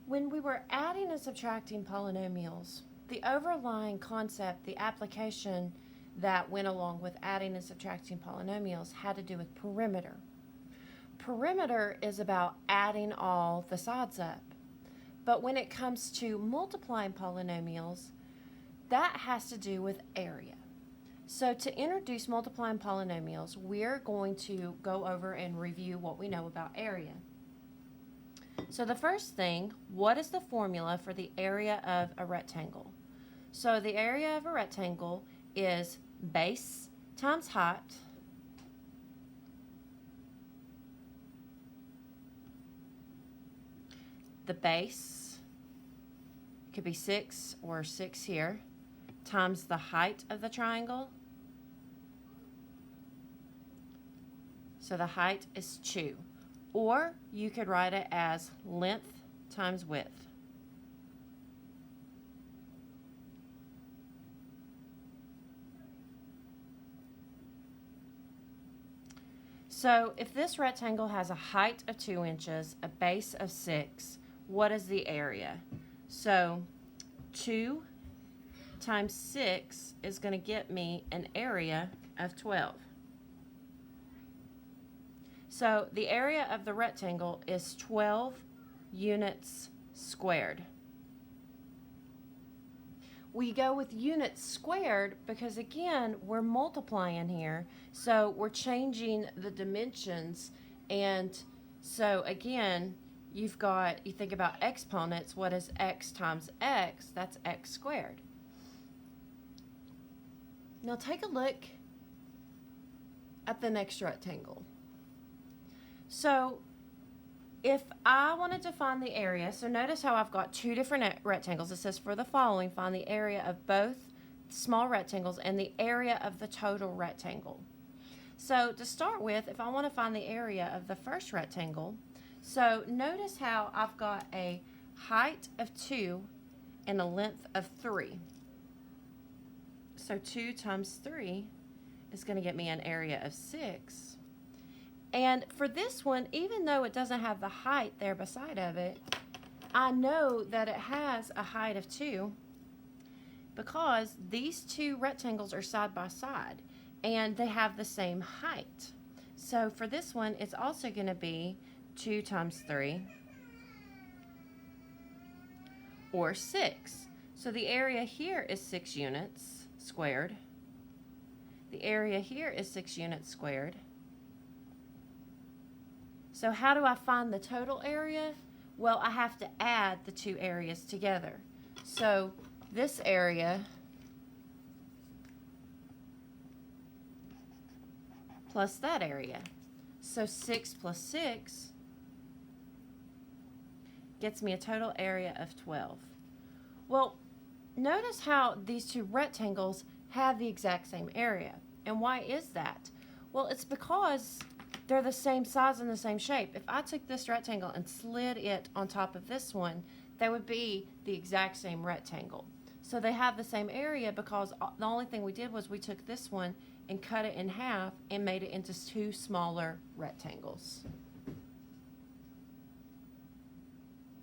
When we were adding and subtracting polynomials, the overlying concept, the application that went along with adding and subtracting polynomials had to do with perimeter. Perimeter is about adding all the sides up. But when it comes to multiplying polynomials, that has to do with area. So to introduce multiplying polynomials, we're going to go over and review what we know about area. So the first thing, what is the formula for the area of a rectangle? So the area of a rectangle is base times height the base could be 6 or 6 here times the height of the triangle. So the height is 2. Or you could write it as length times width. So if this rectangle has a height of 2 inches, a base of 6, what is the area? So 2 times 6 is going to get me an area of 12. So the area of the rectangle is 12 units squared. We go with units squared because, again, we're multiplying here. So we're changing the dimensions. And so, again, you think about exponents. What is x times x? That's x squared. Now take a look at the next rectangle. So if I wanted to find the area, so notice how I've got two different rectangles. It says for the following, find the area of both small rectangles and the area of the total rectangle. So to start with, if I want to find the area of the first rectangle, so notice how I've got a height of 2 and a length of 3. So 2 times 3 is going to get me an area of 6. And for this one, even though it doesn't have the height there beside of it, I know that it has a height of 2 because these two rectangles are side by side and they have the same height. So for this one, it's also going to be 2 times 3 or 6. So the area here is 6 units squared. The area here is 6 units squared. So how do I find the total area? Well, I have to add the two areas together. So this area plus that area. So 6 plus 6 gets me a total area of 12. Well, notice how these two rectangles have the exact same area. And why is that? Well, it's because they're the same size and the same shape. If I took this rectangle and slid it on top of this one, they would be the exact same rectangle. So they have the same area because the only thing we did was we took this one and cut it in half and made it into two smaller rectangles.